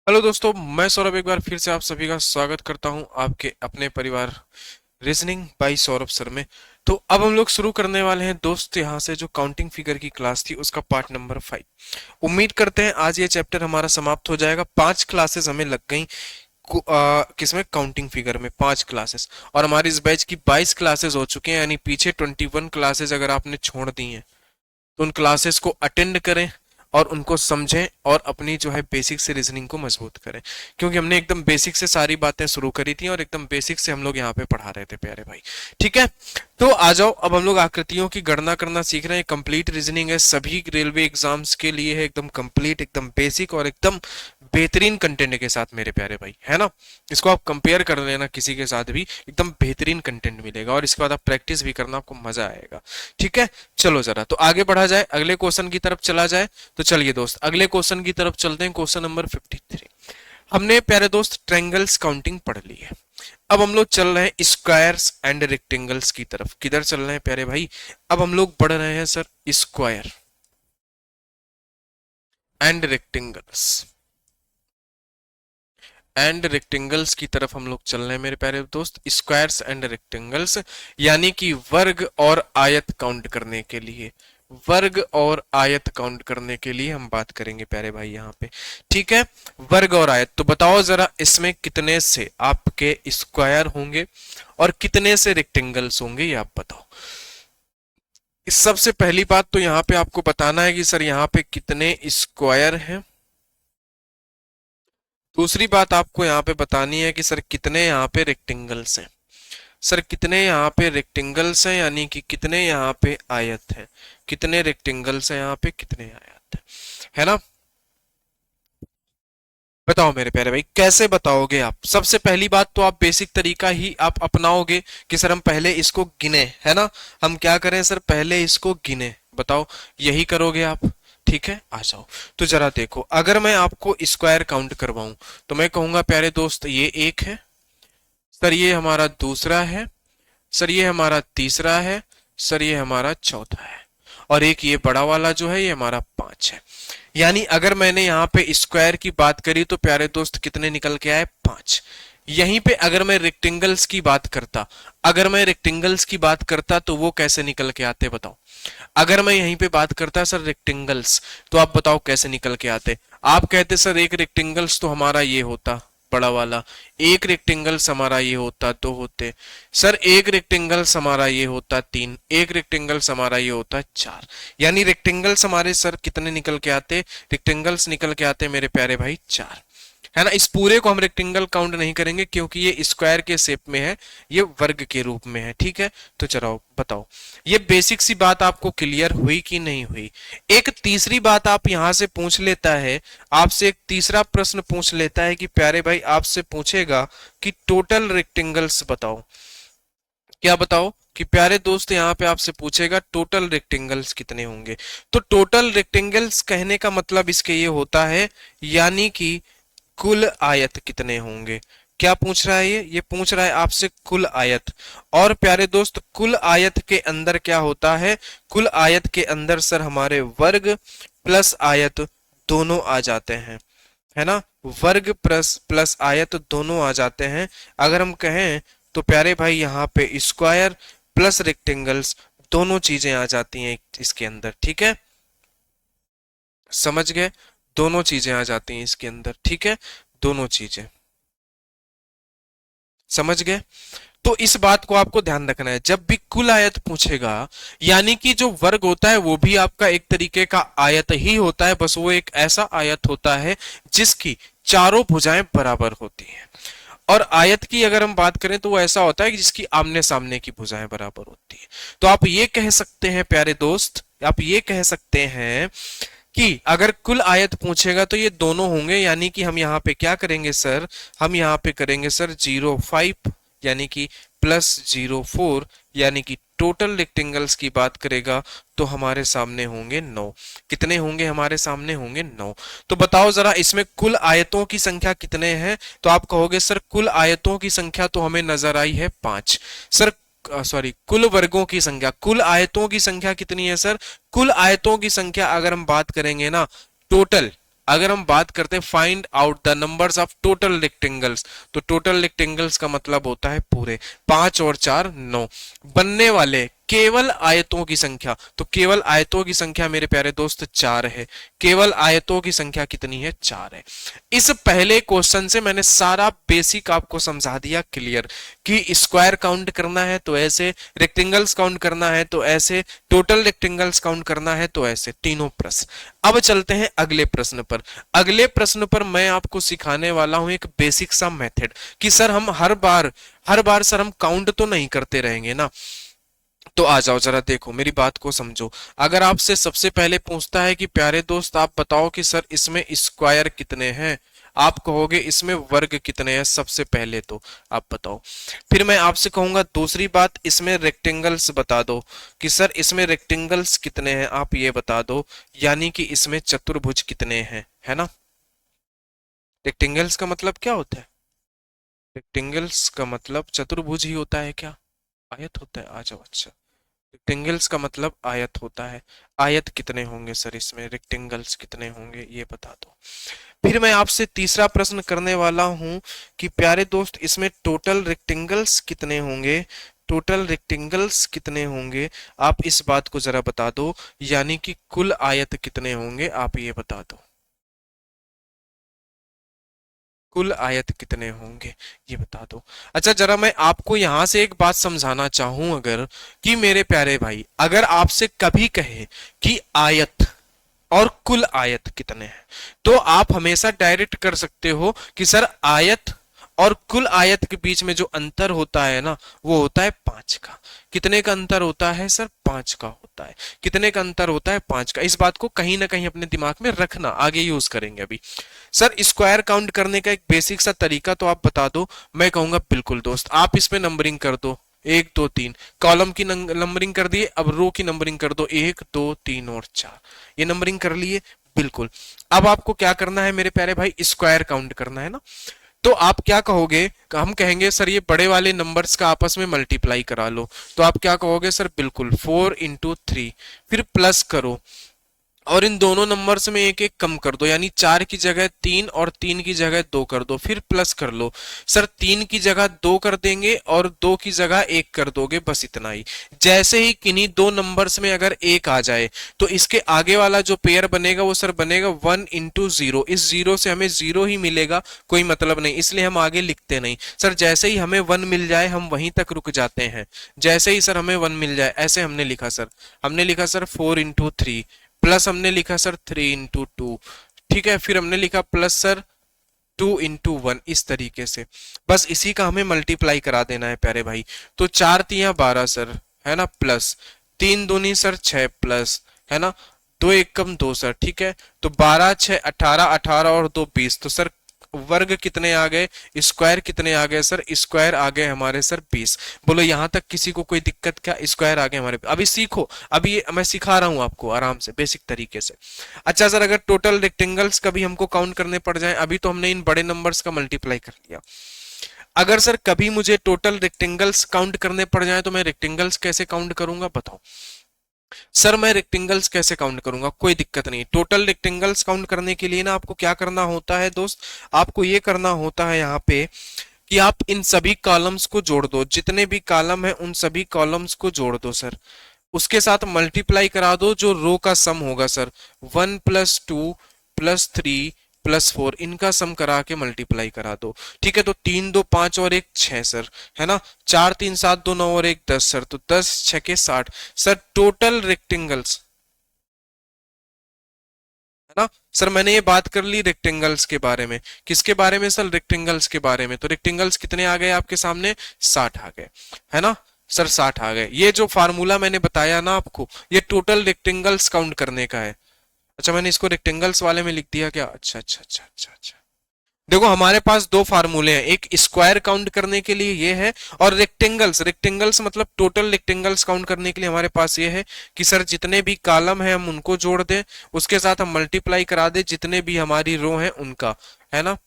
Hello दोस्तों, मैं सौरभ एक बार फिर से आप सभी का स्वागत करता हूं आपके अपने परिवार रीजनिंग बाय सौरभ सर में। तो अब हम लोग शुरू करने वाले हैं दोस्त यहां से जो काउंटिंग फिगर की क्लास थी उसका पार्ट नंबर 5। उम्मीद करते हैं आज ये चैप्टर हमारा समाप्त हो जाएगा। 5 क्लासेस हमें लग गई किसमें, काउंटिंग फिगर में 5 क्लासेस। और हमारी इस बैच की 22 क्लासेस हो चुके हैं, यानी पीछे 21 क्लासेस अगर आपने छोड़ दी हैं तो उन क्लासेस को अटेंड करें और उनको समझें और अपनी जो है बेसिक से रीजनिंग को मजबूत करें, क्योंकि हमने एकदम बेसिक से सारी बातें शुरू करी थी और एकदम बेसिक से हम लोग यहाँ पे पढ़ा रहे थे प्यारे भाई। ठीक है, तो आ जाओ, अब हम लोग आकृतियों की गणना करना सीख रहे हैं। कंप्लीट रीजनिंग है, सभी रेलवे एग्जाम्स के लिए है, एकदम कंप्लीट, एकदम बेसिक और एकदम बेहतरीन कंटेंट के साथ मेरे प्यारे भाई, है ना। इसको आप कंपेयर कर लेना किसी के साथ भी, एकदम बेहतरीन कंटेंट मिलेगा और इसके बाद आप प्रैक्टिस भी करना, आपको मजा आएगा। ठीक है, चलो जरा तो आगे बढ़ा जाए, अगले क्वेश्चन की तरफ चला जाए। तो चलिए दोस्त, अगले क्वेश्चन की तरफ चलते हैं। Question number 53। हमने प्यारे दोस्त ट्रायंगल्स काउंटिंग पढ़ ली है। अब हम लोग चल रहे हैं स्क्वायर्स एंड रेक्टेंगल्स की तरफ। किधर चल रहे हैं प्यारे भाई? अब हम लोग बढ़ रहे हैं सर स्क्वायर एंड रेक्टेंगल्स की तरफ हम लोग चल रहे हैं मेरे प्यारे दोस्त। स्क्वायर्स एंड रेक्टेंगल्स यानी कि वर्ग और आयत काउंट करने के लिए, वर्ग और आयत काउंट करने के लिए हम बात करेंगे प्यारे भाई यहाँ पे। ठीक है, वर्ग और आयत। तो बताओ जरा, इसमें कितने से आपके स्क्वायर होंगे और कितने से रेक्टेंगल्स होंगे, ये आप बताओ। इस सबसे पहली बात तो यहाँ पे आपको बताना है कि सर यहाँ पे कितने स्क्वायर हैं। दूसरी बात आपको यहाँ पे बतानी है कि सर कितने यहाँ पे रेक्टेंगल्स हैं। सर कितने यहाँ पे रेक्टेंगल्स हैं, यानी कि कितने यहाँ पे आयत है, कितने रेक्टेंगल्स हैं यहाँ पे, कितने आयत है ना। बताओ मेरे प्यारे भाई, कैसे बताओगे आप? सबसे पहली बात तो आप बेसिक तरीका ही आप अपनाओगे कि सर हम पहले इसको गिने, है ना। हम क्या करें सर, पहले इसको गिने। बताओ, यही करोगे आप? ठीक है, आ जाओ। तो जरा देखो, अगर मैं आपको स्क्वायर काउंट करवाऊं तो मैं कहूंगा प्यारे दोस्त ये एक है, सर ये हमारा दूसरा है, सर ये हमारा तीसरा है, सर ये हमारा चौथा है, और एक ये बड़ा वाला जो है ये हमारा 5 है। यानी अगर मैंने यहाँ पे स्क्वायर की बात करी तो प्यारे दोस्त कितने निकल के आए? 5। यहीं पे अगर मैं रेक्टेंगल्स की बात करता, अगर मैं रेक्टेंगल्स की बात करता तो वो कैसे निकल के आते बताओ। अगर मैं यहीं पे बात करता सर रेक्टेंगल्स, तो आप बताओ कैसे निकल के आते। आप कहते सर एक रेक्टेंगल्स तो हमारा ये होता बड़ा वाला, एक रेक्टेंगल्स हमारा ये होता 2 होते, सर एक रेक्टेंगल्स हमारा ये होता 3, एक रेक्टेंगल्स हमारा ये होता 4। यानी रेक्टेंगल्स हमारे सर कितने निकल के आते? रेक्टेंगल्स निकल के आते मेरे प्यारे भाई 4, है ना। इस पूरे को हम रेक्टेंगल काउंट नहीं करेंगे क्योंकि ये स्क्वायर के शेप में है, ये वर्ग के रूप में है। ठीक है, तो चलो बताओ, ये बेसिक सी बात आपको क्लियर हुई कि नहीं हुई? एक तीसरी बात आप यहां से पूछ लेता है, आपसे एक तीसरा प्रश्न पूछ लेता है कि प्यारे भाई आपसे पूछेगा कि टोटल रेक्टेंगल्स बताओ। क्या बताओ कि प्यारे दोस्त यहाँ पे आपसे पूछेगा टोटल रेक्टेंगल्स कितने होंगे। तो टोटल रेक्टेंगल्स कहने का मतलब इसके ये होता है, यानी कि कुल आयत कितने होंगे। क्या पूछ रहा है ये पूछ रहा है आपसे कुल आयत। और प्यारे दोस्त कुल आयत के अंदर क्या होता है? कुल आयत के अंदर सर हमारे वर्ग प्लस आयत दोनों आ जाते हैं, है ना। वर्ग प्लस प्लस आयत दोनों आ जाते हैं। अगर हम कहें तो प्यारे भाई यहाँ पे स्क्वायर प्लस रेक्टेंगल्स दोनों चीजें आ जाती हैं इसके अंदर। ठीक है, समझ गए? दोनों चीजें आ जाती हैं इसके अंदर। ठीक है, दोनों चीजें, समझ गए? तो इस बात को आपको ध्यान रखना है, जब भी कुल आयत पूछेगा, यानी कि जो वर्ग होता है वो भी आपका एक तरीके का आयत ही होता है, बस वो एक ऐसा आयत होता है जिसकी चारों भुजाएं बराबर होती हैं। और आयत की अगर हम बात करें तो वो ऐसा होता है कि जिसकी आमने सामने की भुजाएं बराबर होती है। तो आप ये कह सकते हैं प्यारे दोस्त, आप ये कह सकते हैं कि अगर कुल आयत पूछेगा तो ये दोनों होंगे, यानी कि हम यहाँ पे क्या करेंगे सर, हम यहाँ पे करेंगे सर 0.5 यानी कि प्लस 0.4, यानी कि टोटल रेक्टेंगल्स की बात करेगा तो हमारे सामने होंगे 9। कितने होंगे? हमारे सामने होंगे 9। तो बताओ जरा इसमें कुल आयतों की संख्या कितने हैं? तो आप कहोगे सर कुल आयतों की संख्या तो हमें नजर आई है 5। सर सॉरी, कुल वर्गों की संख्या, कुल आयतों की संख्या कितनी है सर? कुल आयतों की संख्या अगर हम बात करेंगे ना, टोटल अगर हम बात करते हैं find out the numbers of total rectangles, तो टोटल रेक्टेंगल्स का मतलब होता है पूरे, 5 और 4 9 बनने वाले केवल आयतों की संख्या। तो केवल आयतों की संख्या मेरे प्यारे दोस्त 4 है। केवल आयतों की संख्या कितनी है? 4 है। इस पहले क्वेश्चन से मैंने सारा बेसिक आपको समझा दिया क्लियर, कि स्क्वायर काउंट करना है तो ऐसे, रेक्टेंगल्स काउंट करना है तो ऐसे, टोटल रेक्टेंगल्स काउंट करना है तो ऐसे, तीनों प्रश्न। अब चलते हैं अगले प्रश्न पर। अगले प्रश्न पर मैं आपको सिखाने वाला हूं एक बेसिक सा मेथड, कि सर हम हर बार सर हम काउंट तो नहीं करते रहेंगे ना। तो आ जाओ जरा देखो मेरी बात को समझो। अगर आपसे सबसे पहले पूछता है कि प्यारे दोस्त आप बताओ कि सर इसमें स्क्वायर कितने हैं, आप कहोगे इसमें वर्ग कितने हैं सबसे पहले, तो आप बताओ। फिर मैं आपसे कहूंगा दूसरी बात, इसमें रेक्टेंगल्स बता दो, कि सर इसमें रेक्टेंगल्स कितने हैं आप ये बता दो, यानी कि इसमें चतुर्भुज कितने हैं, है ना। रेक्टेंगल्स का मतलब क्या होता है? रेक्टेंगल्स का मतलब चतुर्भुज ही होता है क्या? आयत होता है? आ जाओ। अच्छा, रेक्टेंगल्स का मतलब आयत होता है। आयत कितने होंगे सर इसमें, रेक्टेंगल्स कितने होंगे ये बता दो। फिर मैं आपसे तीसरा प्रश्न करने वाला हूं कि प्यारे दोस्त इसमें टोटल रेक्टेंगल्स कितने होंगे, टोटल रेक्टेंगल्स कितने होंगे आप इस बात को जरा बता दो, यानी कि कुल आयत कितने होंगे आप ये बता दो। कुल आयत कितने होंगे ये बता दो। अच्छा जरा मैं आपको यहां से एक बात समझाना चाहूं, अगर कि मेरे प्यारे भाई अगर आपसे कभी कहे कि आयत और कुल आयत कितने हैं, तो आप हमेशा डायरेक्ट कर सकते हो कि सर आयत और कुल आयत के बीच में जो अंतर होता है ना, वो होता है 5 का। कितने का अंतर होता है सर? 5 का होता है। कितने का अंतर होता है? 5 का। इस बात को कहीं ना कहीं अपने दिमाग में रखना, आगे यूज करेंगे अभी। सर स्क्वायर काउंट करने का एक बेसिक सा तरीका तो आप बता दो। मैं कहूंगा बिल्कुल दोस्त, आप इसमें नंबरिंग कर दो, 1 2 3, कॉलम की नंबरिंग कर दिए, अब रो की नंबरिंग कर दो, 1 2 3 और 4, ये नंबरिंग कर लिए। बिल्कुल। अब आपको क्या करना है मेरे प्यारे भाई? स्क्वायर काउंट करना है ना। तो आप क्या कहोगे? हम कहेंगे सर ये बड़े वाले नंबर्स का आपस में मल्टीप्लाई करा लो, तो आप क्या कहोगे सर? बिल्कुल 4 × 3, फिर प्लस करो, और इन दोनों नंबर्स में एक एक कम कर दो, यानी 4 की जगह 3 और 3 की जगह 2 कर दो, फिर प्लस कर लो। सर 3 की जगह 2 कर देंगे और 2 की जगह 1 कर दोगे, बस इतना ही। जैसे ही किन्हीं दो नंबर्स में अगर 1 आ जाए, तो इसके आगे वाला जो पेयर बनेगा वो सर बनेगा 1 × 0। इस 0 से हमें 0 ही मिलेगा, कोई मतलब नहीं, इसलिए हम आगे लिखते नहीं। सर जैसे ही हमें 1 मिल जाए हम वहीं तक रुक जाते हैं। जैसे ही सर हमें 1 मिल जाए, ऐसे हमने लिखा सर, हमने लिखा सर 4 × 3, प्लस हमने लिखा सर 3 × 2, ठीक है। फिर हमने लिखा प्लस सर 2 × 1, इस तरीके से। बस इसी का हमें मल्टीप्लाई करा देना है प्यारे भाई। तो 4 × 3 = 12 सर, है ना, प्लस 3 × 2 = 6 प्लस, है ना, 2 × 1 = 2 सर, ठीक है। तो 12 6 18, 18 और 2 20, तो सर वर्ग कितने आ गए? स्क्वायर कितने आ गए सर? स्क्वायर आ गए हमारे सर 20। बोलो यहां तक किसी को कोई दिक्कत क्या? स्क्वायर आ गए हमारे। अभी सीखो, अभी मैं सिखा रहा हूं आपको आराम से बेसिक तरीके से। अच्छा सर अगर टोटल रेक्टेंगल्स कभी हमको काउंट करने पड़ जाए, अभी तो हमने इन बड़े नंबर्स का मल्टीप्लाई कर लिया, अगर सर कभी मुझे टोटल रेक्टेंगल्स काउंट करने पड़ जाए तो मैं रेक्टेंगल्स कैसे काउंट करूंगा बताओ। सर मैं रेक्टेंगल्स कैसे काउंट करूंगा? कोई दिक्कत नहीं। टोटल रेक्टेंगल्स काउंट करने के लिए ना आपको क्या करना होता है दोस्त, आपको ये करना होता है यहाँ पे कि आप इन सभी कॉलम्स को जोड़ दो, जितने भी कॉलम है उन सभी कॉलम्स को जोड़ दो सर, उसके साथ मल्टीप्लाई करा दो जो रो का सम होगा सर, 1 + 2 + 3 + 4 इनका सम करा के मल्टीप्लाई करा दो, ठीक है। तो 3 2 5 और 1 6 सर, है ना, 4 3 7 2 9 और 1 10 सर, तो 10 6 60 सर टोटल रेक्टेंगल्स, है ना। सर मैंने ये बात कर ली रेक्टेंगल्स के बारे में, किसके बारे में सर? रेक्टेंगल्स के बारे में। तो रेक्टेंगल्स कितने आ गए आपके सामने? 60 आ गए, है ना सर, 60 आ गए। ये जो फार्मूला मैंने बताया ना आपको, ये टोटल रेक्टेंगल्स काउंट करने का है। अच्छा मैंने इसको रेक्टेंगल्स वाले में लिख दिया क्या? अच्छा अच्छा अच्छा अच्छा अच्छा। देखो हमारे पास दो फार्मूले हैं, एक स्क्वायर काउंट करने के लिए ये है, और रेक्टेंगल्स, रेक्टेंगल्स मतलब टोटल रेक्टेंगल्स काउंट करने के लिए हमारे पास ये है कि सर जितने भी कॉलम है हम उनको जोड़ दें, उसके साथ हम मल्टीप्लाई करा दें जितने भी हमारी रो हैं उनका, है ना,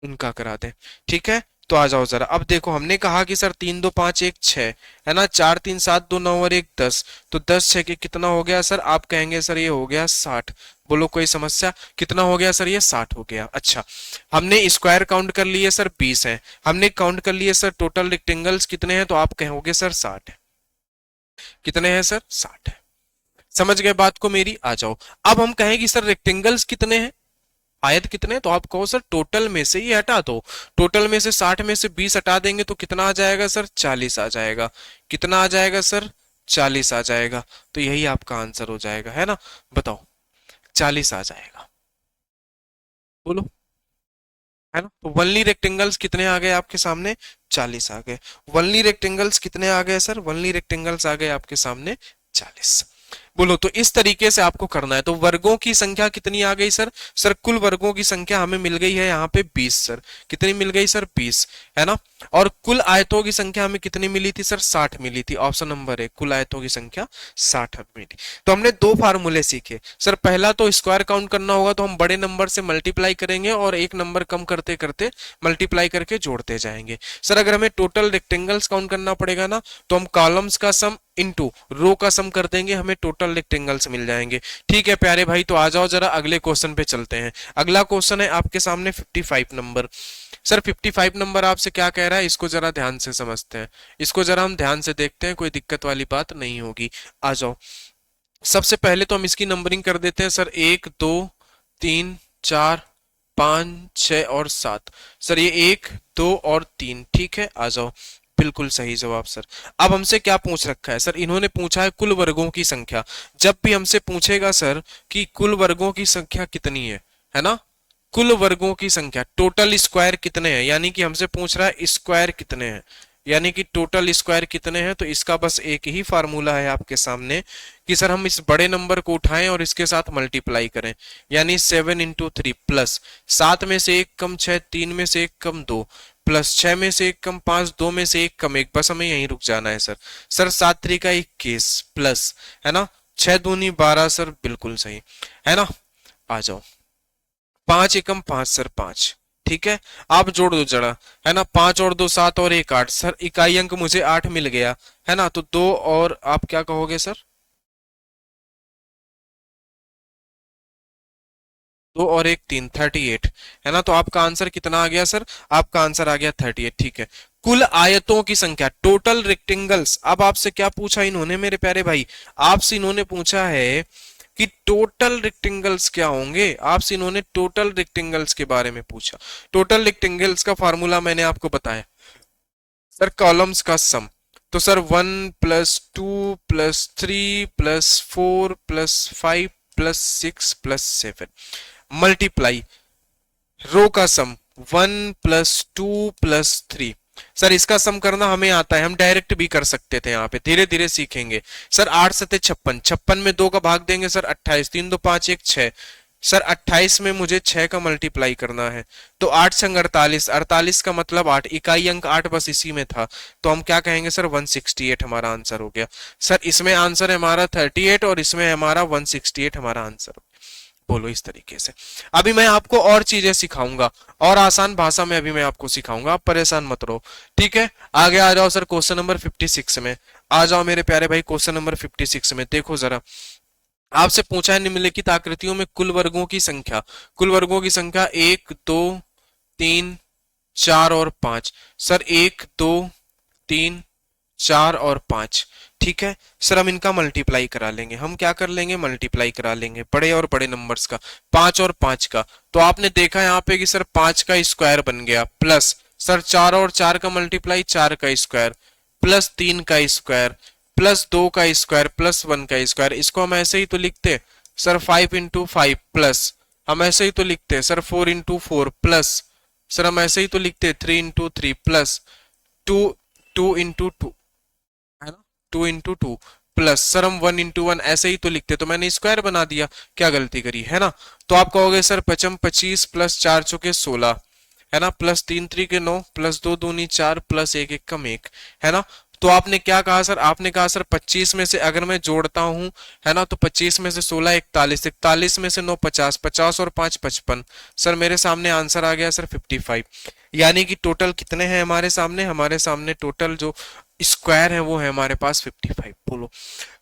उनका करा दें, ठीक है। तो आ जाओ जरा, अब देखो हमने कहा कि सर 3 2 5 1 6 है ना, 4 3 7 2 9 और 1 10, तो 10 6 के कितना हो गया सर, आप कहेंगे सर ये हो गया 60। बोलो कोई समस्या, कितना हो गया सर, ये 60 हो गया। अच्छा, हमने स्क्वायर काउंट कर लिए सर 20 है, हमने काउंट कर लिए सर टोटल रेक्टेंगल्स कितने हैं, तो आप कहोगे सर 60 है। कितने हैं सर, 60 है। समझ गए बात को मेरी, आ जाओ। अब हम कहें कि सर रेक्टेंगल्स कितने हैं, आयत कितने, तो आप कहो सर टोटल में से ये हटा दो, टोटल में से 60 में से 20 हटा देंगे तो कितना आ जाएगा सर, 40 आ जाएगा। कितना आ जाएगा सर, 40 आ जाएगा। तो यही आपका आंसर हो जाएगा, है ना, बताओ 40 आ जाएगा। बोलो, है ना। तो वनली रेक्टेंगल्स कितने आ गए आपके सामने, 40 आ गए। वनली रेक्टेंगल्स कितने आ गए सर, वनली रेक्टेंगल्स आ गए आपके सामने 40। बोलो, तो इस तरीके से आपको करना है। तो वर्गों की संख्या कितनी आ गई सर, सर कुल वर्गों की संख्या हमें मिल गई है यहाँ पे 20 सर। कितनी मिल गई सर, 20, है ना। और कुल आयतों की संख्या हमें कितनी मिली थी सर, 60 मिली थी। ऑप्शन नंबर 1, कुल आयतों की संख्या 60 मिली। तो हमने दो फार्मूले सीखे सर। पहला तो स्क्वायर काउंट करना होगा तो हम बड़े नंबर से मल्टीप्लाई करेंगे और एक नंबर कम करते करते मल्टीप्लाई करके जोड़ते जाएंगे। सर अगर हमें टोटल रेक्टेंगल्स काउंट करना पड़ेगा ना, तो हम कॉलम्स का सम इनटू रो का सम कर देंगे, हमें टोटल रेक्टेंगल्स मिल जाएंगे। ठीक है प्यारे भाई, तो आ जाओ जरा अगले क्वेश्चन पे चलते हैं। अगला क्वेश्चन है आपके सामने 55 नंबर। सर 55 नंबर आपसे क्या कह रहा है, इसको जरा ध्यान से समझते हैं, इसको जरा हम ध्यान से देखते हैं, कोई दिक्कत वाली बात नहीं होगी। आ जाओ, सबसे पहले तो हम इसकी नंबरिंग कर देते हैं सर, 1 2 3 4 5 6 और 7। सर ये 1 2 और 3, ठीक है, आ जाओ, बिल्कुल सही जवाब सर। अब हमसे क्या पूछ रखा है सर, इन्होंने पूछा है कुल वर्गों की संख्या। जब भी हमसे पूछेगा सर कि कुल वर्गों की संख्या कितनी है ना, कुल वर्गों की संख्या, टोटल स्क्वायर कितने हैं, यानी कि हमसे पूछ रहा है स्क्वायर कितने हैं, यानी कि टोटल स्क्वायर कितने हैं, तो इसका बस एक ही फार्मूला है आपके सामने कि सर हम इस बड़े नंबर को उठाएं और इसके साथ मल्टीप्लाई करें, यानी 7 इंटू 3 प्लस 7 में से 1 कम 6, 3 में से 1 कम 2, प्लस 6 में से 1 कम 5, 2 में से 1 कम 1, बस हमें यहीं रुक जाना है सर। सर 7 3 का 21 प्लस, है ना, 6 दूनी 12 सर, बिल्कुल सही, है ना। आ जाओ, 5 एकम 5 सर, 5, ठीक है। आप जोड़ दो जरा, है ना, 5 और 2 7 और 1 8 सर, इकाई अंक मुझे 8 मिल गया, है ना। तो 2 और आप क्या कहोगे सर, 2 और 1 3, 38, है ना। तो आपका आंसर कितना आ गया सर, आपका आंसर आ गया 38, ठीक है। कुल आयतों की संख्या, टोटल रेक्टेंगल्स। अब आपसे क्या पूछा इन्होंने मेरे प्यारे भाई, आपसे इन्होंने पूछा है कि टोटल रेक्टेंगल्स क्या होंगे, आपसे इन्होंने टोटल रेक्टेंगल्स के बारे में पूछा। टोटल रेक्टेंगल्स का फार्मूला मैंने आपको बताया सर, कॉलम्स का सम। तो sir 1 plus 2 plus 3 plus 4 plus 5 plus 6 plus 7 multiply row का सम 1 प्लस 2 प्लस 3। सर इसका सम करना हमें आता है, हम डायरेक्ट भी कर सकते थे, यहाँ पे धीरे धीरे सीखेंगे। सर 8 सते 56, 56 में 2 का भाग देंगे सर 28, 3 2 5 1 6। सर 28 में मुझे 6 का मल्टीप्लाई करना है, तो 8 छंग 48, 48 का मतलब 8, इकाई अंक 8 बस इसी में था, तो हम क्या कहेंगे सर 168 हमारा आंसर हो गया। सर इसमें आंसर है हमारा 38 और इसमें हमारा 168 हमारा आंसर हो गया। बोलो इस तरीके से। अभी मैं आपको और चीजें सिखाऊंगा और आसान भाषा में अभी मैं आपको सिखाऊंगा, आप परेशान मत रहो, ठीक है। आगे आ जाओ सर क्वेश्चन नंबर 56 में, आ जाओ मेरे प्यारे भाई क्वेश्चन नंबर 56 में। देखो जरा, आपसे पूछा है निम्नलिखित आकृतियों में कुल वर्गों की संख्या। कुल वर्गों की संख्या 1 2 3 4 और 5। सर 1 2 3 4 और 5, ठीक है। सर हम इनका मल्टीप्लाई करा लेंगे, हम क्या कर लेंगे, मल्टीप्लाई करा लेंगे बड़े और बड़े नंबर्स का, 5 और 5 का। तो आपने देखा यहाँ पे कि सर 5 का स्क्वायर बन गया, प्लस सर 4 और 4 का मल्टीप्लाई, 4 का स्क्वायर, प्लस 3 का स्क्वायर, प्लस 2 का स्क्वायर, प्लस 1 का स्क्वायर। इसको हम ऐसे ही तो लिखते सर 5 इंटू 5 प्लस, हम ऐसे ही तो लिखते सर 4 इंटू 4 प्लस, सर हम ऐसे ही तो लिखते 3 इंटू 3 प्लस 2 2 इंटू 2, है ना, 2 इंटू 2 प्लस सर हम 1 इंटू 1 ऐसे ही तो लिखते, तो मैंने स्क्वायर बना दिया, क्या गलती करी, है ना। तो आप कहोगे सर 55 25 प्लस 4 चौके 16, है ना, प्लस 3 3 के 9 प्लस 2 दूनी 4 प्लस 1 1 कम 1, है ना। तो आपने क्या कहा सर, आपने कहा सर 25 में से अगर मैं जोड़ता हूं, है ना, तो 25 में से 16 41, 41 में से 9 50, 50 और 5 55। सर मेरे सामने आंसर आ गया सर 55। यानी कि टोटल कितने हैं हमारे सामने टोटल जो स्क्वायर है वो है हमारे पास 55। बोलो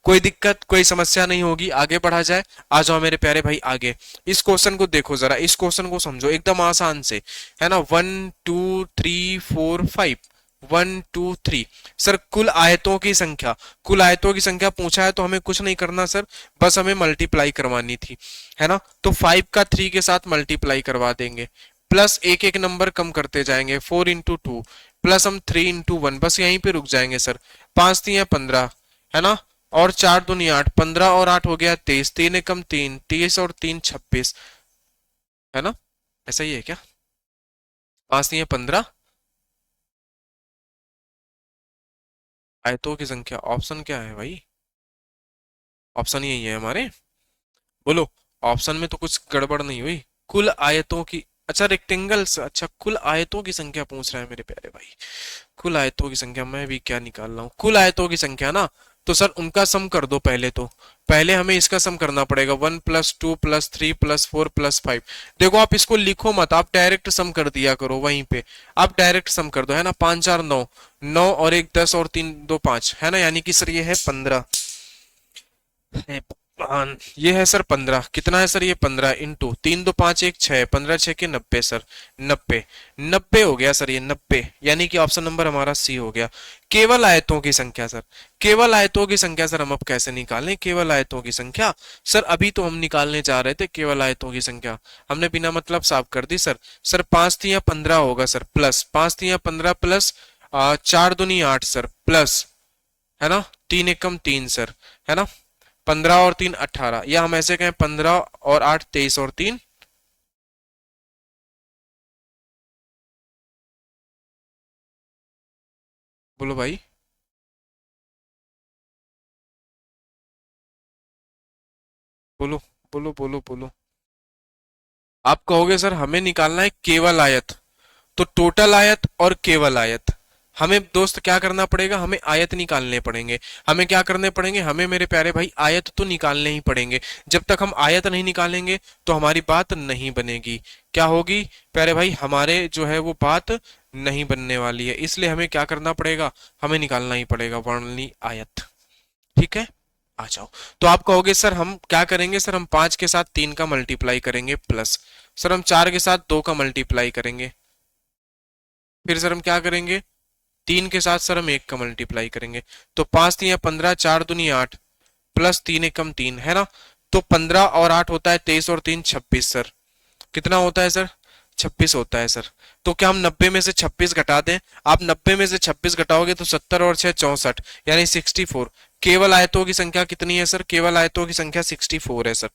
कोई दिक्कत, कोई समस्या नहीं होगी, आगे बढ़ा जाए। आ जाओ मेरे प्यारे भाई आगे। इस क्वेश्चन को देखो जरा, इस क्वेश्चन को समझो एकदम आसान से, है ना। 1 2 3 4 5, 1 2 3। सर कुल आयतों की संख्या, कुल आयतों की संख्या पूछा है तो हमें कुछ नहीं करना सर, बस हमें मल्टीप्लाई करवानी थी, है ना। तो 5 का 3 के साथ मल्टीप्लाई करवा देंगे, प्लस एक एक नंबर कम करते जाएंगे, 4 × 2 प्लस हम 3 × 1, बस यहीं पे रुक जाएंगे सर। 5 3 15, है ना, और 4 दूनी 8, 15 और 8 हो गया 23, 3 एकम 3, 30 और 3 26, है ना। ऐसा ही है क्या? 5 3 15, आयतों की संख्या, ऑप्शन क्या है भाई? ऑप्शन यही है हमारे, बोलो। ऑप्शन में तो कुछ गड़बड़ नहीं हुई। कुल आयतों की, अच्छा रेक्टेंगल्स, अच्छा कुल आयतों की संख्या पूछ रहा है मेरे प्यारे भाई। कुल आयतों की संख्या, मैं भी क्या निकाल रहा हूँ, कुल आयतों की संख्या ना, तो सर उनका सम कर दो पहले तो। पहले हमें इसका सम करना पड़ेगा, 1 + 2 + 3 + 4 + 5। देखो आप इसको लिखो मत, आप डायरेक्ट सम कर दिया करो वहीं पे, आप डायरेक्ट सम कर दो, है ना। 5 4 9, 9 और 1 10 और 3 2 5, है ना, यानी कि सर ये है 15। ये है सर 15, कितना है सर ये 15 इंटू 3 2 5 1 6, 15 6 के 90 सर, 90 90 हो गया सर ये 90, यानी कि ऑप्शन नंबर हमारा सी हो गया। केवल आयतों की संख्या सर, केवल आयतों की संख्या सर हम अब कैसे निकालें केवल आयतों की संख्या? सर अभी तो हम निकालने जा रहे थे केवल आयतों की संख्या, हमने बिना मतलब साफ कर दी सर। सर 5 3 15 होगा सर, प्लस 5 3 15 प्लस 4 दूनी 8 सर, प्लस, है ना, 3 एकम 3 सर, है ना, 15 और 3 18, या हम ऐसे कहें 15 और 8 23 और 3, बोलो भाई, बोलो बोलो बोलो बोलो। आप कहोगे सर हमें निकालना है केवल आयत, तो टोटल आयत और केवल आयत, हमें दोस्त क्या करना पड़ेगा, हमें आयत निकालने पड़ेंगे। हमें क्या करने पड़ेंगे, हमें मेरे प्यारे भाई आयत तो निकालने ही पड़ेंगे। जब तक हम आयत नहीं निकालेंगे तो हमारी बात नहीं बनेगी। क्या होगी प्यारे भाई, हमारे जो है वो बात नहीं बनने वाली है, इसलिए हमें क्या करना पड़ेगा, हमें निकालना ही पड़ेगा वर्णनीय आयत। ठीक है, आ जाओ। तो आप कहोगे सर हम क्या करेंगे, सर हम 5 के साथ 3 का मल्टीप्लाई करेंगे, प्लस सर हम 4 के साथ 2 का मल्टीप्लाई करेंगे, फिर सर हम क्या करेंगे, 3 के साथ सर हम 1 का मल्टीप्लाई करेंगे। तो 5 3 15, 4 दूनी 8, प्लस 3 एकम 3, है ना। तो 15 और 8 होता है 23 और 3 26 सर, कितना होता है सर, 26 होता है सर। तो क्या हम 90 में से 26 घटा दें? आप 90 में से 26 घटाओगे तो 70 और 6 64, यानी 64। केवल आयतों की संख्या कितनी है सर, केवल आयतों की संख्या 64 है सर।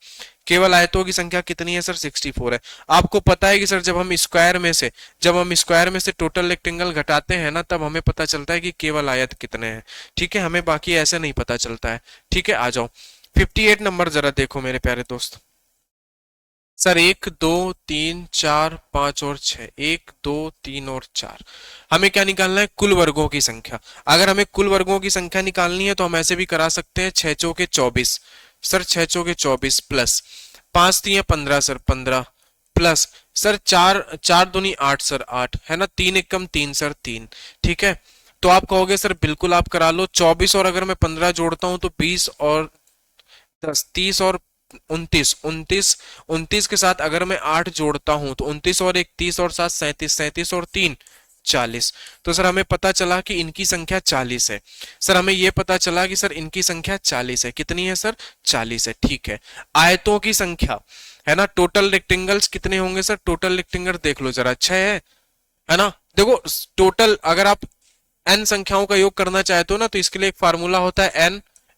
केवल आयतों की संख्या कितनी है सर, 64 है। आपको पता है कि सर जब हम स्क्वायर में से टोटल रेक्टेंगल घटाते हैं ना, तब हमें पता चलता है कि केवल आयत कितने हैं। ठीक है, हमें बाकी ऐसे नहीं पता चलता है। ठीक है, आ जाओ 58 नंबर जरा देखो मेरे प्यारे दोस्त। सर 1 2 3 4 5 और 6, 1 2 3 और 4, हमें क्या निकालना है, कुल वर्गों की संख्या। अगर हमें कुल वर्गों की संख्या निकालनी है तो हम ऐसे भी करा सकते हैं, 6 चौके 24 सर, 6 चौके 24 प्लस 5 3 15 सर, 15 प्लस सर 4 4 दूनी 8 सर, 8, है ना, 3 एकम 3 सर, 3। ठीक है, तो आप कहोगे सर बिल्कुल आप करा लो 24, और अगर मैं 15 जोड़ता हूं तो 20 और 10 30 और 29 29, 29 के साथ अगर मैं 8 जोड़ता हूं तो 29 और 1 30 और 7 37, 37 और 3 40। तो सर हमें पता चला कि इनकी संख्या 40 है। सर हमें यह पता चला कि सर इनकी संख्या 40 है, कितनी है सर, 40 है। ठीक है, आयतों की संख्या, है ना, टोटल रेक्टेंगल्स कितने होंगे सर, टोटल रेक्टेंगल देख लो जरा, 6 है ना। देखो टोटल अगर आप n संख्याओं का योग करना चाहते हो ना, तो इसके लिए एक फार्मूला होता है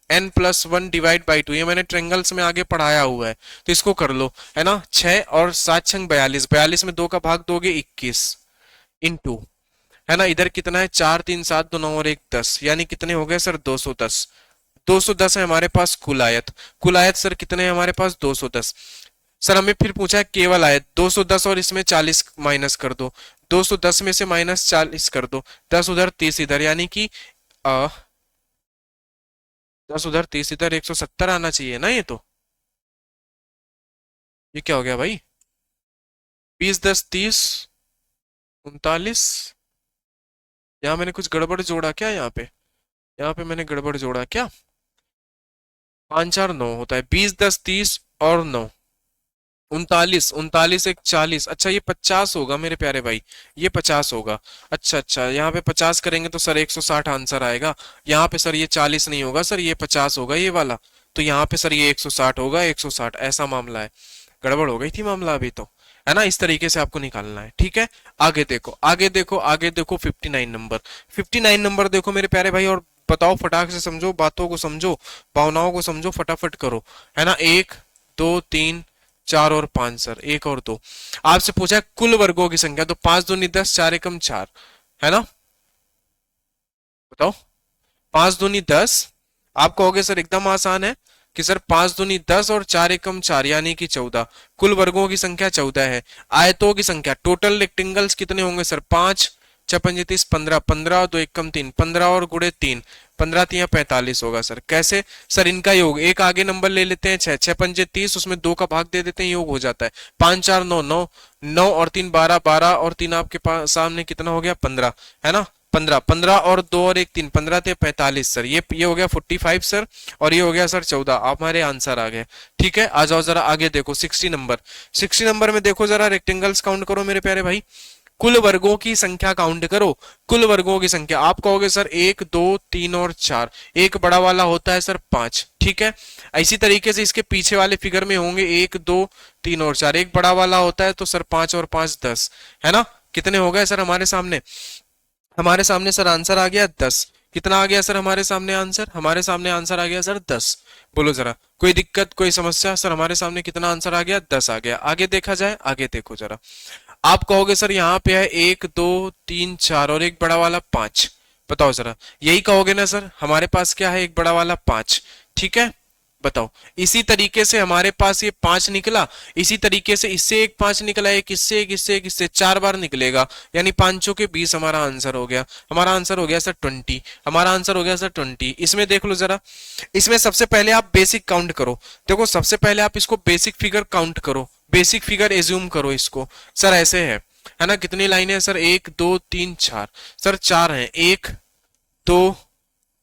n+1/2। ये मैंने ट्रेंगल्स में आगे पढ़ाया हुआ है, तो इसको कर लो, है ना। 6 और 7 छंग 42, 42 में 2 का भाग दोगे 21 इंटू, है ना, इधर कितना है, 4 3 7 2 9 और 1 10, यानी कितने हो गए सर, 210। 210 है हमारे पास कुल आयत। कुल आयत सर कितने हैं हमारे पास, 210। सर हमें फिर पूछा है केवल आयत, 210 और इसमें 40 माइनस कर दो, 210 में से -40 कर दो, 10 उधर 30 इधर, यानी कि अ 10 उधर 30 इधर, 170 आना चाहिए ना ये तो। ये क्या हो गया भाई? 20 10 30 39। यहाँ मैंने कुछ गड़बड़ जोड़ा क्या यहाँ पे? यहाँ पे मैंने गड़बड़ जोड़ा क्या? 5 4 9 होता है, 20 10 30 और 9 39, 39 एक 40। अच्छा ये 50 होगा मेरे प्यारे भाई, ये 50 होगा। अच्छा अच्छा, यहाँ पे 50 करेंगे तो सर 160 आंसर आएगा। यहाँ पे सर ये 40 नहीं होगा सर, ये 50 होगा ये वाला। तो यहाँ पे सर ये 160 होगा, 160 ऐसा मामला है। गड़बड़ हो गई थी मामला अभी तो, है ना। इस तरीके से आपको निकालना है, ठीक है। आगे देखो आगे देखो आगे देखो, 59 नंबर। 59 नंबर देखो मेरे प्यारे भाई, और बताओ फटाक से समझो, बातों को समझो, भावनाओं को समझो, फटाफट करो, है ना। एक दो तीन चार और पांच सर, एक और दो। आपसे पूछा है कुल वर्गों की संख्या, तो 5 दूनी 10, 4 एकम 4, है ना। बताओ, 5 दूनी 10। आप कहोगे सर एकदम आसान है कि सर 5 दूनी 10 और 4 एकम 4 यानी कि 14। कुल वर्गों की संख्या 14 है। आयतों की संख्या, टोटल रेक्टेंगल्स कितने होंगे सर? 5 छप्पन 30 15, 15 और 2 एकम 3, 15 और गुड़े 3, 15 3 45 होगा सर। कैसे सर? इनका योग, एक आगे नंबर ले लेते हैं, 6 6 पंजे 30, उसमें 2 का भाग दे देते हैं, योग हो जाता है। 5 4 9 9, 9 और 3 12, 12 और 3 आपके पास सामने कितना हो गया? 15, है ना। 15 15 और 2 और 1 3, 15 थे 45 सर। ये हो गया 45 सर, और ये हो गया सर 14। आप हमारे आंसर आ गए, ठीक है। आ जाओ जरा आगे देखो, 60 नंबर। 60 नंबर में देखो जरा, रेक्टेंगल्स काउंट करो मेरे प्यारे भाई, कुल वर्गों की संख्या काउंट करो। कुल वर्गों की संख्या आप कहोगे सर 1 2 3 और 4, एक बड़ा वाला होता है सर 5, ठीक है। इसी तरीके से इसके पीछे वाले फिगर में होंगे 1 2 3 और 4, एक बड़ा वाला होता है, तो सर 5 और 5 10, है ना। कितने हो गए सर हमारे सामने? हमारे सामने सर आंसर आ गया 10। कितना आ गया सर हमारे सामने आंसर? हमारे सामने आंसर आ गया सर 10। बोलो जरा, कोई दिक्कत कोई समस्या? सर हमारे सामने कितना आंसर आ गया? 10 आ गया। आगे देखा जाए, आगे देखो जरा। आप कहोगे सर यहाँ पे है 1 2 3 4 और एक बड़ा वाला 5। बताओ जरा, यही कहोगे ना सर? हमारे पास क्या है? एक बड़ा वाला 5, ठीक है। बताओ, इसी तरीके से हमारे पास ये 5 निकला, इसी तरीके से इससे एक 5 निकला, एक इससे, एक इससे, एक इससे, 4 बार निकलेगा, यानी 5 के 20 हमारा आंसर हो गया। हमारा आंसर हो गया सर 20। हमारा आंसर हो गया सर 20। इसमें देख लो जरा, इसमें सबसे पहले आप बेसिक काउंट करो। देखो सबसे पहले आप इसको बेसिक फिगर काउंट करो, बेसिक फिगर एज्यूम करो इसको। सर ऐसे है ना। कितनी लाइनें हैं सर? 1 2 3 4, सर 4 हैं, 1 2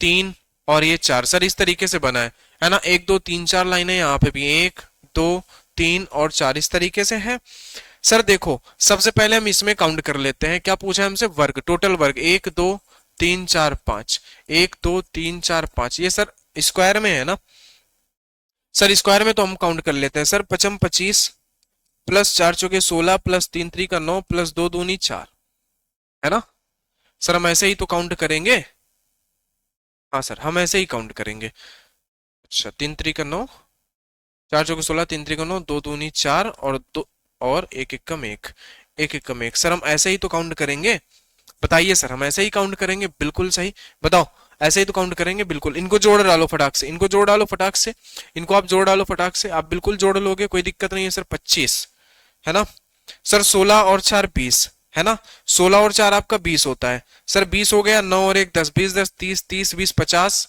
3 और ये 4, सर इस तरीके से बना है ना। 1 2 3 4 लाइनें, यहाँ पे भी 1 2 3 और 4 इस तरीके से है। सर देखो, सबसे पहले हम इसमें काउंट कर लेते हैं। क्या पूछा है हमसे? वर्ग, टोटल वर्ग। 1 2 3 4 5, 1 2 3 4 5, ये सर स्क्वायर में है ना। सर स्क्वायर में तो हम काउंट कर लेते हैं सर। 55 25 प्लस 4 चौके 16 प्लस 3 3 का 9 प्लस 2 दूनी 4, है ना। सर हम ऐसे ही तो काउंट करेंगे। हाँ सर, हम ऐसे ही काउंट करेंगे। अच्छा, 3 3 का 9, 4 चौके 16, 3 3 का 9, 2 दूनी 4 और दो और एक एक कम एक, एक एक कम एक। सर हम ऐसे ही तो काउंट करेंगे। बताइए सर, हम ऐसे ही काउंट करेंगे, बिल्कुल सही। बताओ, ऐसे ही तो काउंट करेंगे बिल्कुल। इनको जोड़ डालो फटाक से, इनको जोड़ डालो फटाक से, इनको आप जोड़ डालो फटाक से। आप बिल्कुल जोड़ लोगे, कोई दिक्कत नहीं है सर। 25, है ना। सर 16 और 4 20, है ना। 16 और 4 आपका 20 होता है सर। 20 हो गया, 9 और 1 10, 20 10 30, 30 20 50,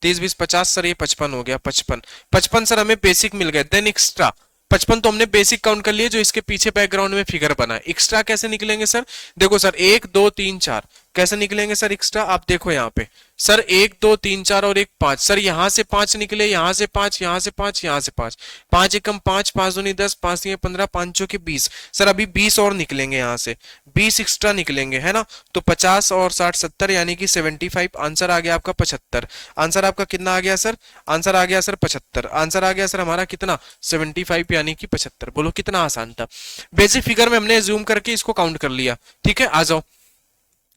30 20 50 सर, ये 55 हो गया। 55 55 सर हमें बेसिक मिल गए, देन एक्स्ट्रा। 55 तो हमने बेसिक काउंट कर लिए, जो इसके पीछे बैकग्राउंड में फिगर बना है। एक्स्ट्रा कैसे निकलेंगे सर? देखो सर, 1 2 3 4 कैसे निकलेंगे सर एक्स्ट्रा? आप देखो यहाँ पे सर, 1 2 3 4 और एक 5, सर यहाँ से 5 निकले, यहाँ से 5, यहाँ से 5, यहाँ से 5, 5 एकम 5, 5 दूनी 10, 5 तीन 15, 5 चौके 20, सर अभी 20 और निकलेंगे, यहाँ से 20 एक्स्ट्रा निकलेंगे, है ना। तो 50 और 60 70 यानी कि 75। आंसर आ गया आपका 75। आंसर आपका कितना आ गया सर? आंसर आ गया सर 75। आंसर आ गया सर हमारा कितना? 75 यानी कि 75। बोलो कितना आसान था। बेसिक फिगर में हमने जूम करके इसको काउंट कर लिया, ठीक है। आ जाओ,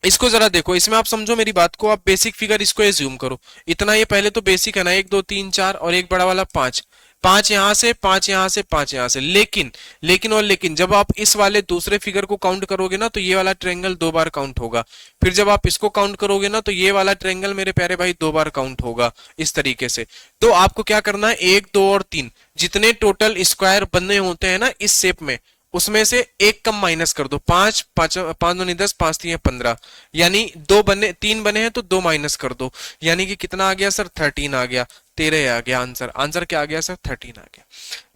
इसको जरा देखो, इसमें आप समझो मेरी बात को। आप बेसिक फिगर इसको एज्यूम करो। इतना ये पहले तो बेसिक है ना, 1 2 3 4 और एक बड़ा वाला 5, 5 यहां से 5 यहां से 5 यहां से। लेकिन लेकिन और लेकिन जब आप इस वाले दूसरे फिगर को काउंट करोगे ना, तो ये वाला ट्रायंगल 2 बार काउंट होगा। फिर जब आप इसको काउंट करोगे ना, तो ये वाला ट्रायंगल मेरे प्यारे भाई 2 बार काउंट होगा, इस तरीके से। तो आपको क्या करना है? 1 2 और 3 जितने टोटल स्क्वायर बनने होते हैं ना इस शेप में, उसमें से एक कम माइनस कर दो, पांच पांच पांच दो नहीं 10, पांच तीन 15, यानी दो बने, तीन बने हैं तो दो माइनस कर दो, यानी कि कितना आ गया सर 13 आ गया, 13 आ गया आंसर। आंसर क्या आ गया सर 13 आ गया।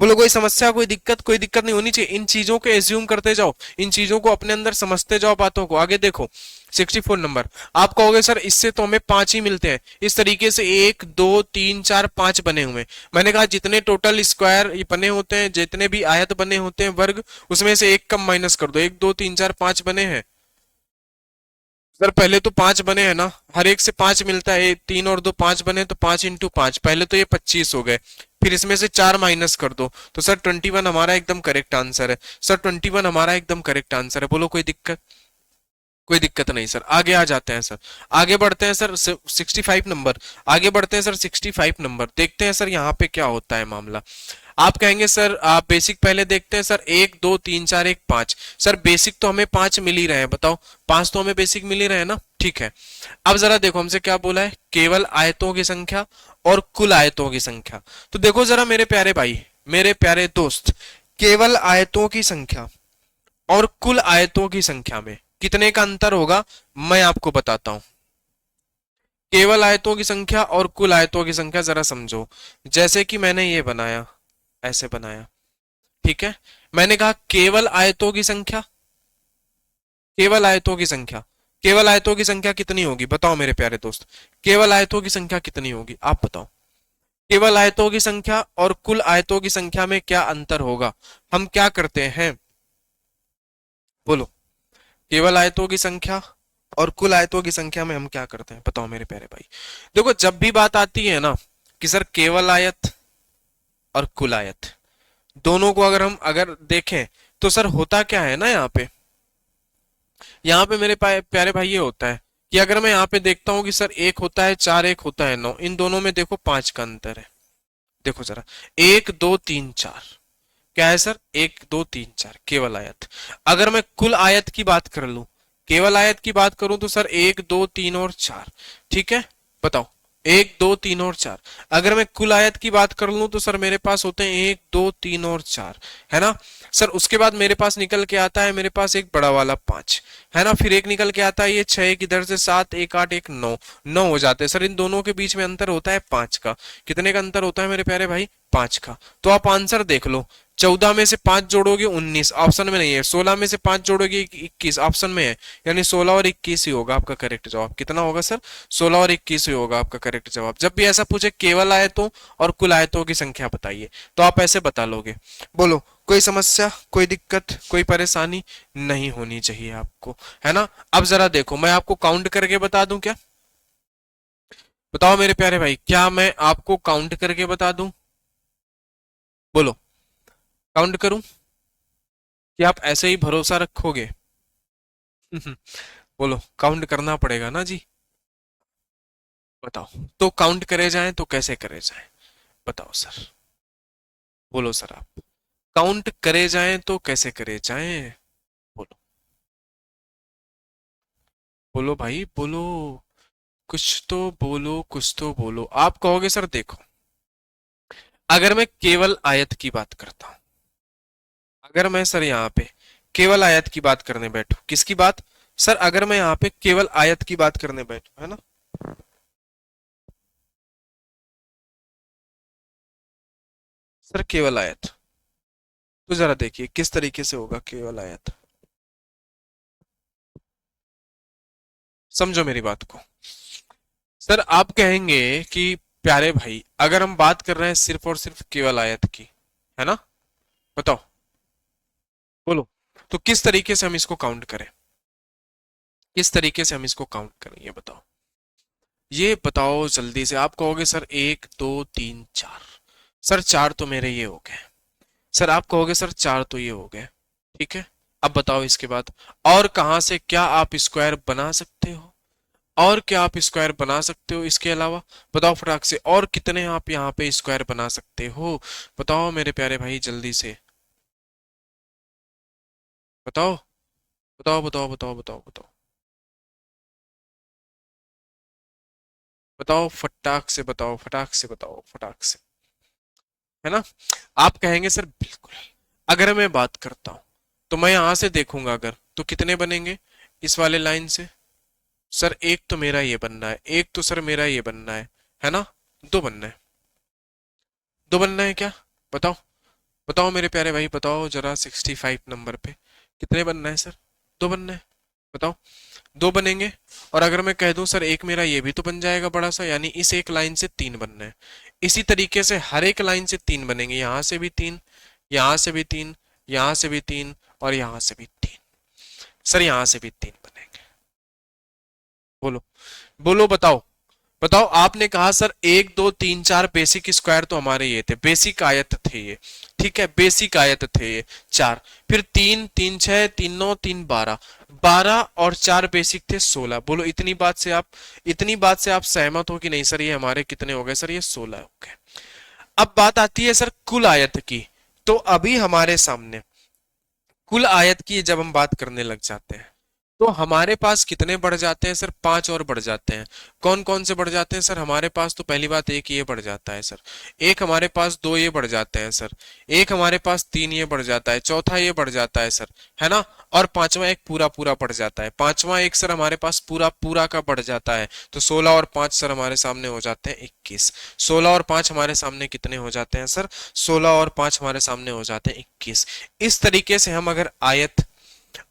बोलो कोई समस्या, कोई दिक्कत? कोई दिक्कत नहीं होनी चाहिए। इन चीजों को एज्यूम करते जाओ, इन चीजों को अपने अंदर समझते जाओ, बातों को। आगे देखो 64 नंबर। आप कहोगे सर इससे तो हमें पांच ही मिलते हैं, इस तरीके से एक दो तीन चार पांच बने हुए। मैंने कहा जितने टोटल स्क्वायर ये बने होते हैं, जितने भी आयत बने होते हैं वर्ग, उसमें से एक कम माइनस कर दो। एक दो तीन चार पांच बने हैं सर, पहले तो पांच बने हैं ना, हर एक से पांच मिलता है, तीन और दो पांच बने, तो पांच इंटू पांच, पहले तो ये 25 हो गए, फिर इसमें से चार माइनस कर दो, तो सर 21 हमारा एकदम करेक्ट आंसर है। सर 21 हमारा एकदम करेक्ट आंसर है। बोलो कोई दिक्कत? कोई दिक्कत नहीं सर। आगे आ जाते हैं सर, आगे बढ़ते हैं सर 65 नंबर। आगे बढ़ते हैं सर 65 नंबर, देखते हैं सर यहाँ पे क्या होता है मामला। आप कहेंगे सर आप बेसिक पहले देखते हैं सर, एक दो तीन चार एक पांच। सर बेसिक तो हमें पांच मिल ही रहे हैं, बताओ पांच तो हमें बेसिक मिल ही रहे हैं ना, ठीक है। अब जरा देखो हमसे क्या बोला है, केवल आयतों की संख्या और कुल आयतों की संख्या। तो देखो जरा मेरे प्यारे भाई, मेरे प्यारे दोस्त, केवल आयतों की संख्या और कुल आयतों की संख्या में कितने का अंतर होगा, मैं आपको बताता हूं। केवल आयतों की संख्या और कुल आयतों की संख्या जरा समझो। जैसे कि मैंने ये बनाया, ऐसे बनाया, ठीक है। मैंने कहा केवल आयतों की संख्या, केवल आयतों की संख्या, केवल आयतों की संख्या कितनी होगी बताओ मेरे प्यारे दोस्त, केवल आयतों की संख्या कितनी होगी आप बताओ। केवल आयतों की संख्या और कुल आयतों की संख्या में क्या अंतर होगा? हम क्या करते हैं बोलो, केवल आयतों की संख्या और कुल आयतों की संख्या में हम क्या करते हैं बताओ मेरे प्यारे भाई। देखो जब भी बात आती है ना कि सर केवल आयत और कुल आयत दोनों को अगर हम अगर देखें, तो सर होता क्या है ना, यहाँ पे मेरे प्यारे भाई ये होता है कि अगर मैं यहाँ पे देखता हूँ कि सर एक होता है चार, एक होता है नौ, इन दोनों में देखो पांच का अंतर है। देखो जरा, एक दो तीन चार, क्या है सर, एक दो तीन चार केवल आयत। अगर मैं कुल आयत की बात कर लूं, केवल आयत की बात करूं तो सर एक दो तीन और चार, ठीक है। बताओ एक दो तीन और चार। अगर मैं कुल आयत की बात कर लूं तो सर मेरे पास होते हैं एक दो तीन और चार, है ना। सर उसके बाद मेरे पास निकल के आता है मेरे पास एक बड़ा वाला पांच, है ना। फिर एक निकल के आता है ये छह, एक इधर से सात, एक आठ, एक नौ, नौ हो जाते हैं। सर इन दोनों के बीच में अंतर होता है पांच का। कितने का अंतर होता है मेरे प्यारे भाई? पांच का। तो आप आंसर देख लो, 14 में से पांच जोड़ोगे 19, ऑप्शन में नहीं है। 16 में से पांच जोड़ोगे 21, ऑप्शन में है। यानी 16 और 21 ही होगा आपका करेक्ट जवाब। कितना होगा सर? 16 और 21 ही होगा आपका करेक्ट जवाब। जब भी ऐसा पूछे केवल आयतों और कुल आयतों की संख्या बताइए, तो आप ऐसे बता लोगे। बोलो कोई समस्या, कोई दिक्कत, कोई परेशानी नहीं होनी चाहिए आपको, है ना। अब जरा देखो मैं आपको काउंट करके बता दूं क्या? बताओ मेरे प्यारे भाई, क्या मैं आपको काउंट करके बता दूं? बोलो काउंट करूं कि आप ऐसे ही भरोसा रखोगे? बोलो काउंट करना पड़ेगा ना जी। बताओ तो काउंट करे जाएं तो कैसे करे जाएं? बताओ सर, बोलो सर आप, काउंट करे जाएं तो कैसे करे जाएं? बोलो, बोलो भाई बोलो, कुछ तो बोलो, कुछ तो बोलो। आप कहोगे सर देखो, अगर मैं केवल आयत की बात करता हूं, अगर मैं सर यहाँ पे केवल आयत की बात करने बैठू, किसकी बात सर? अगर मैं यहाँ पे केवल आयत की बात करने बैठू, है ना, सर केवल आयत, तो जरा देखिए किस तरीके से होगा केवल आयत। समझो मेरी बात को। सर आप कहेंगे कि प्यारे भाई अगर हम बात कर रहे हैं सिर्फ और सिर्फ केवल आयत की, है ना, बताओ, बोलो, तो किस तरीके से हम इसको काउंट करें? किस तरीके से हम इसको काउंट करें ये बताओ, ये बताओ जल्दी से। आप कहोगे सर एक दो तीन चार, सर चार तो मेरे ये हो गए। सर आप कहोगे सर चार तो ये हो गए, ठीक है। अब बताओ इसके बाद और कहां से क्या आप स्क्वायर बना सकते हो, और क्या आप स्क्वायर बना सकते हो इसके अलावा? बताओ फटाक से, और कितने आप यहाँ पे स्क्वायर बना सकते हो? बताओ मेरे प्यारे भाई जल्दी से, बताओ बताओ बताओ बताओ बताओ बताओ बताओ, फटाक से बताओ, फटाक से बताओ, फटाक से, है ना। आप कहेंगे सर बिल्कुल, अगर मैं बात करता हूं तो मैं यहां से देखूंगा अगर, तो कितने बनेंगे इस वाले लाइन से? सर एक तो मेरा ये बनना है, एक तो सर मेरा ये बनना है ना? दो बनना है, दो बनना है क्या? बताओ, बताओ मेरे प्यारे भाई, बताओ जरा 65 नंबर पे कितने बनना है सर? दो बनना है, बताओ। दो बनेंगे। और अगर मैं कह दूं सर एक मेरा ये भी तो बन जाएगा बड़ा सा, यानी इस एक लाइन से तीन बनना है। इसी तरीके से हर एक लाइन से तीन बनेंगे, यहां से भी तीन, यहां से भी तीन, यहां से भी तीन, और यहां से भी तीन। सर यहां से भी तीन बनेंगे। बोलो, बोलो, बताओ, बताओ। आपने कहा सर एक दो तीन चार बेसिक स्क्वायर तो हमारे ये थे, बेसिक आयत थे ये, ठीक है, बेसिक आयत थे ये चार। फिर तीन, तीन छह, तीन नौ, तीन बारह, बारह और चार बेसिक थे 16। बोलो इतनी बात से आप, इतनी बात से आप सहमत हो कि नहीं सर ये हमारे कितने हो गए सर? ये 16 हो गए। अब बात आती है सर कुल आयत की। तो अभी हमारे सामने कुल आयत की जब हम बात करने लग जाते हैं, तो हमारे पास कितने बढ़ जाते हैं सर? पांच और बढ़ जाते हैं। कौन कौन से बढ़ जाते हैं सर हमारे पास? तो पहली बात एक ये बढ़ जाता है सर, एक हमारे पास दो ये बढ़ जाते हैं सर, एक हमारे पास तीन ये बढ़ जाता है, चौथा ये बढ़ जाता है सर, है ना? और पांचवा एक पूरा पूरा बढ़ जाता है, पांचवा एक सर हमारे पास पूरा पूरा का बढ़ जाता है। तो 16 और 5 सर हमारे सामने हो जाते हैं 21। 16 और 5 हमारे सामने कितने हो जाते हैं सर? 16 और 5 हमारे सामने हो जाते हैं 21। इस तरीके से हम अगर आयत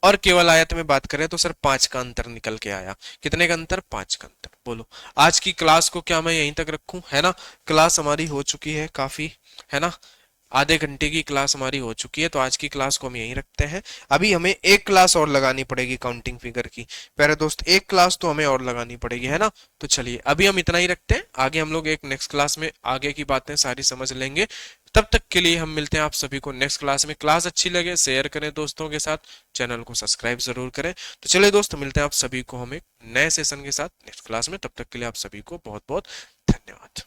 और केवल आयत में बात करें तो सर पांच का अंतर निकल के आया। कितने का अंतर? पांच का अंतर। बोलो आज की क्लास को क्या मैं यहीं तक रखूं? है ना, क्लास हमारी हो चुकी है काफी, है ना, आधे घंटे की क्लास हमारी हो चुकी है, तो आज की क्लास को हम यहीं रखते हैं। अभी हमें एक क्लास और लगानी पड़ेगी काउंटिंग फिगर की, प्यारे दोस्त, एक क्लास तो हमें और लगानी पड़ेगी, है ना? तो चलिए अभी हम इतना ही रखते हैं, आगे हम लोग एक नेक्स्ट क्लास में आगे की बातें सारी समझ लेंगे। तब तक के लिए हम मिलते हैं आप सभी को नेक्स्ट क्लास में। क्लास अच्छी लगे शेयर करें दोस्तों के साथ, चैनल को सब्सक्राइब जरूर करें। तो चलिए दोस्त, मिलते हैं आप सभी को हम एक नए सेशन के साथ नेक्स्ट क्लास में। तब तक के लिए आप सभी को बहुत बहुत धन्यवाद।